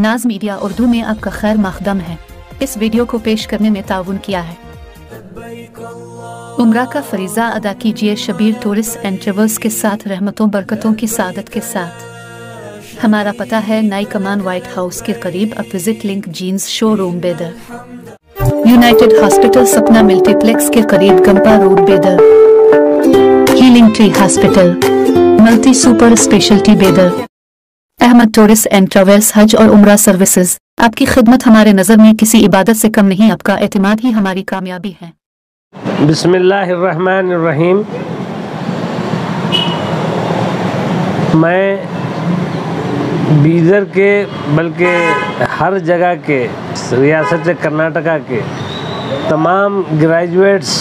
नाज मीडिया उर्दू में आपका खैर मकदम है। इस वीडियो को पेश करने में ताउन किया है। उम्रा का फरीज़ा अदा कीजिए शबीर टूरिस्ट एंड ट्रेवल्स के साथ, रहमतों बरकतों की सादत के साथ। हमारा पता है नई कमान व्हाइट हाउस के करीब। अब विजिट लिंक जीन्स शोरूम बेदर, यूनाइटेड हॉस्पिटल सपना मल्टीप्लेक्स के करीब गंपा रोड बेदर, healing tree hospital multi super speciality बेदर, अहमद टूरिस्ट एंड ट्रेवल्स हज और उम्रा सर्विसेज। आपकी खिदमत हमारे नज़र में किसी इबादत से कम नहीं, आपका एतमाद ही हमारी कामयाबी है। बिस्मिल्लाहिर्रहमानिर्रहीम। मैं बीदर के बल्कि हर जगह के रियासत कर्नाटका के तमाम ग्रेजुएट्स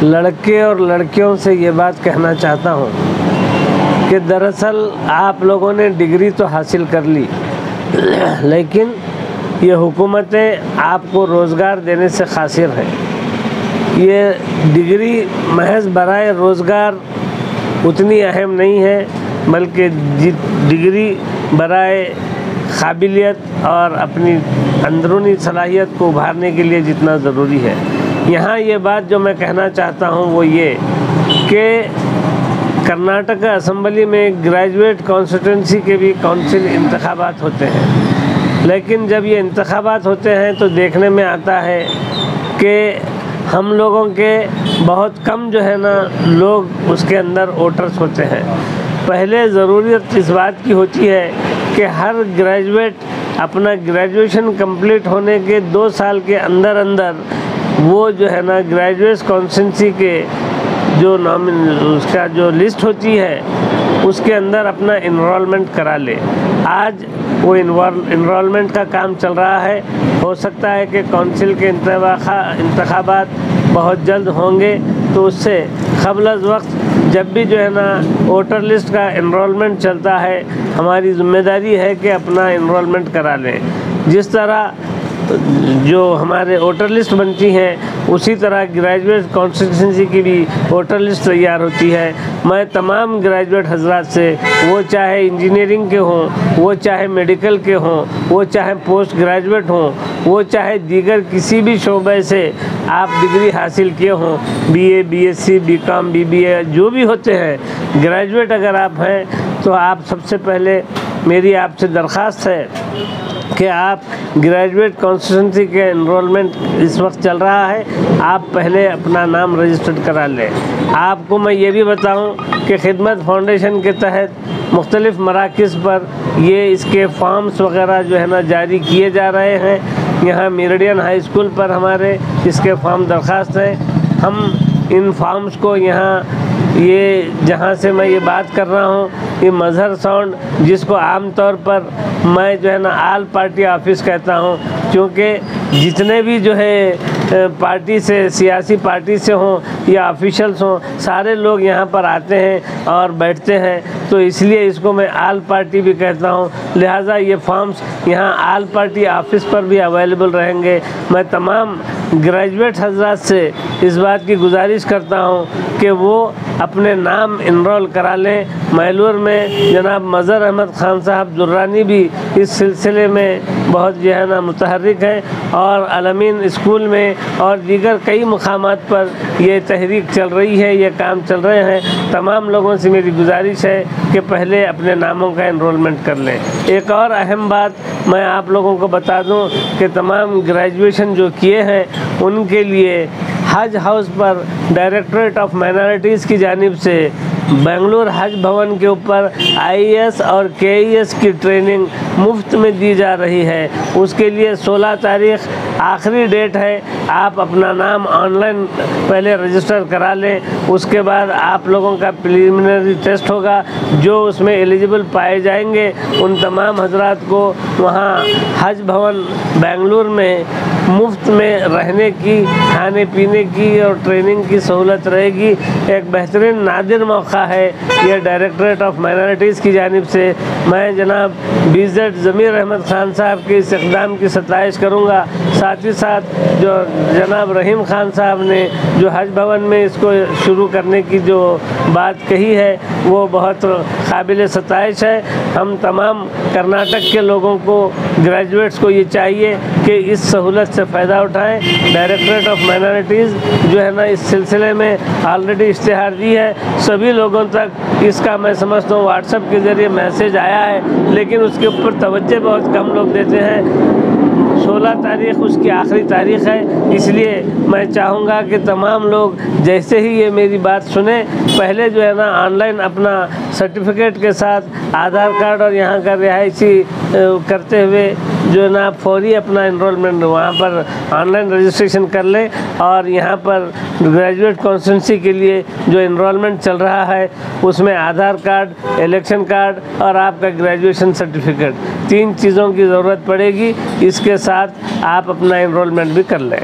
लड़के और लड़कियों से ये बात कहना चाहता हूँ कि दरअसल आप लोगों ने डिग्री तो हासिल कर ली, लेकिन ये हुकूमतें आपको रोज़गार देने से क़ासिर हैं। ये डिग्री महज बराए रोज़गार उतनी अहम नहीं है, बल्कि डिग्री बराए काबिलियत और अपनी अंदरूनी सलाहियत को उभारने के लिए जितना ज़रूरी है। यहाँ ये बात जो मैं कहना चाहता हूँ वो ये कि कर्नाटक असम्बली में ग्रेजुएट कॉन्स्टिट्यूंसी के भी काउंसिल इंतखाबात होते हैं, लेकिन जब ये इंतखाबात होते हैं तो देखने में आता है कि हम लोगों के बहुत कम जो है ना लोग उसके अंदर वोटर्स होते हैं। पहले ज़रूरत इस बात की होती है कि हर ग्रेजुएट अपना ग्रेजुएशन कंप्लीट होने के 2 साल के अंदर अंदर वो जो है ना ग्रेजुएट कॉन्स्टिट्यूंसी के जो उसका जो लिस्ट होती है उसके अंदर अपना इनरोलमेंट करा ले। आज वो इनरोलमेंट का काम चल रहा है। हो सकता है कि काउंसिल के इंतखाबात बहुत जल्द होंगे, तो उससे क़ब्ल वक्त जब भी जो है ना वोटर लिस्ट का इनरोलमेंट चलता है, हमारी ज़िम्मेदारी है कि अपना इनरोलमेंट करा लें। जिस तरह जो हमारे वोटर लिस्ट बनती हैं उसी तरह ग्रेजुएट कॉन्स्टिट्यूंसी की भी वोटर लिस्ट तैयार होती है। मैं तमाम ग्रेजुएट हजरात से, वो चाहे इंजीनियरिंग के हों, वो चाहे मेडिकल के हों, वो चाहे पोस्ट ग्रेजुएट हों, वो चाहे दीगर किसी भी शोबे से आप डिग्री हासिल किए हों, बीए, बीएससी, बीकॉम, बीबीए जो भी होते हैं, ग्रेजुएट अगर आप हैं तो आप सबसे पहले मेरी आपसे दरख्वास्त है कि आप ग्रेजुएट कॉन्स्टिट्यूंसी के एनरोलमेंट इस वक्त चल रहा है, आप पहले अपना नाम रजिस्टर्ड करा लें। आपको मैं ये भी बताऊं कि खिदमत फाउंडेशन के तहत मुख्तलिफ़ मराकिज़ पर ये इसके फॉर्म्स वगैरह जो है ना जारी किए जा रहे हैं। यहाँ मेरिडियन हाई स्कूल पर हमारे इसके फॉर्म दरख्वास्त हैं। हम इन फॉर्म्स को यहाँ ये जहाँ से मैं ये बात कर रहा हूँ, ये मज़हर साउंड, जिसको आम तौर पर मैं जो है ना आल पार्टी ऑफिस कहता हूँ, क्योंकि जितने भी जो है पार्टी से, सियासी पार्टी से हों या ऑफिशियल्स हों, सारे लोग यहाँ पर आते हैं और बैठते हैं, तो इसलिए इसको मैं आल पार्टी भी कहता हूँ। लिहाजा ये फॉर्म्स यहाँ आल पार्टी ऑफिस पर भी अवेलेबल रहेंगे। मैं तमाम ग्रेजुएट हजरात से इस बात की गुजारिश करता हूँ कि वो अपने नाम इनरोल करा लें। मैलूर में जनाब मज़हर अहमद ख़ान साहब दुर्रानी भी इस सिलसिले में बहुत जो है ना मुतहर्रिक हैं, और अलमीन स्कूल में और दीगर कई मुकामात पर ये तहरीक चल रही है, ये काम चल रहे हैं। तमाम लोगों से मेरी गुजारिश है कि पहले अपने नामों का इनरोलमेंट कर लें। एक और अहम बात मैं आप लोगों को बता दूं कि तमाम ग्रेजुएशन जो किए हैं उनके लिए हज हाउस पर डायरेक्टरेट ऑफ माइनॉरिटीज़ की जानिब से बेंगलुरु हज भवन के ऊपर आईएएस और केईएस की ट्रेनिंग मुफ्त में दी जा रही है। उसके लिए 16 तारीख आखिरी डेट है। आप अपना नाम ऑनलाइन पहले रजिस्टर करा लें। उसके बाद आप लोगों का प्रिलिमिनरी टेस्ट होगा। जो उसमें एलिजिबल पाए जाएंगे उन तमाम हजरात को वहाँ हज भवन बेंगलुरु में मुफ्त में रहने की, खाने पीने की और ट्रेनिंग की सहूलत रहेगी। एक बेहतरीन नादिर मौका है यह डायरेक्टरेट ऑफ माइनॉरिटीज़ की जानिब से। मैं जनाब बीजेड ज़मीर अहमद ख़ान साहब के इस इक़दाम की सताइश करूँगा। साथ ही साथ जो जनाब रहीम ख़ान साहब ने जो हज भवन में इसको शुरू करने की जो बात कही है वो बहुत काबिल सताइश है। हम तमाम कर्नाटक के लोगों को, ग्रेजुएट्स को ये चाहिए कि इस सहूलत से फ़ायदा उठाएं। डायरेक्टरेट ऑफ माइनॉरिटीज़ जो है ना इस सिलसिले में ऑलरेडी इश्तिहार दी है, सभी लोगों तक इसका मैं समझता हूँ व्हाट्सएप के ज़रिए मैसेज आया है, लेकिन उसके ऊपर तवज्जो बहुत कम लोग देते हैं। 16 तारीख़ उसकी आखिरी तारीख़ है, इसलिए मैं चाहूँगा कि तमाम लोग जैसे ही ये मेरी बात सुने, पहले जो है ना ऑनलाइन अपना सर्टिफिकेट के साथ आधार कार्ड और यहाँ का रिहायशी करते हुए जो है ना फौरी अपना इनरोलमेंट वहाँ पर ऑनलाइन रजिस्ट्रेशन कर लें। और यहाँ पर ग्रेजुएट कॉन्स्टिट्यूंसी के लिए जो इनरोलमेंट चल रहा है उसमें आधार कार्ड, इलेक्शन कार्ड और आपका ग्रेजुएशन सर्टिफिकेट, 3 चीज़ों की ज़रूरत पड़ेगी। इसके साथ आप अपना इनरोलमेंट भी कर लें।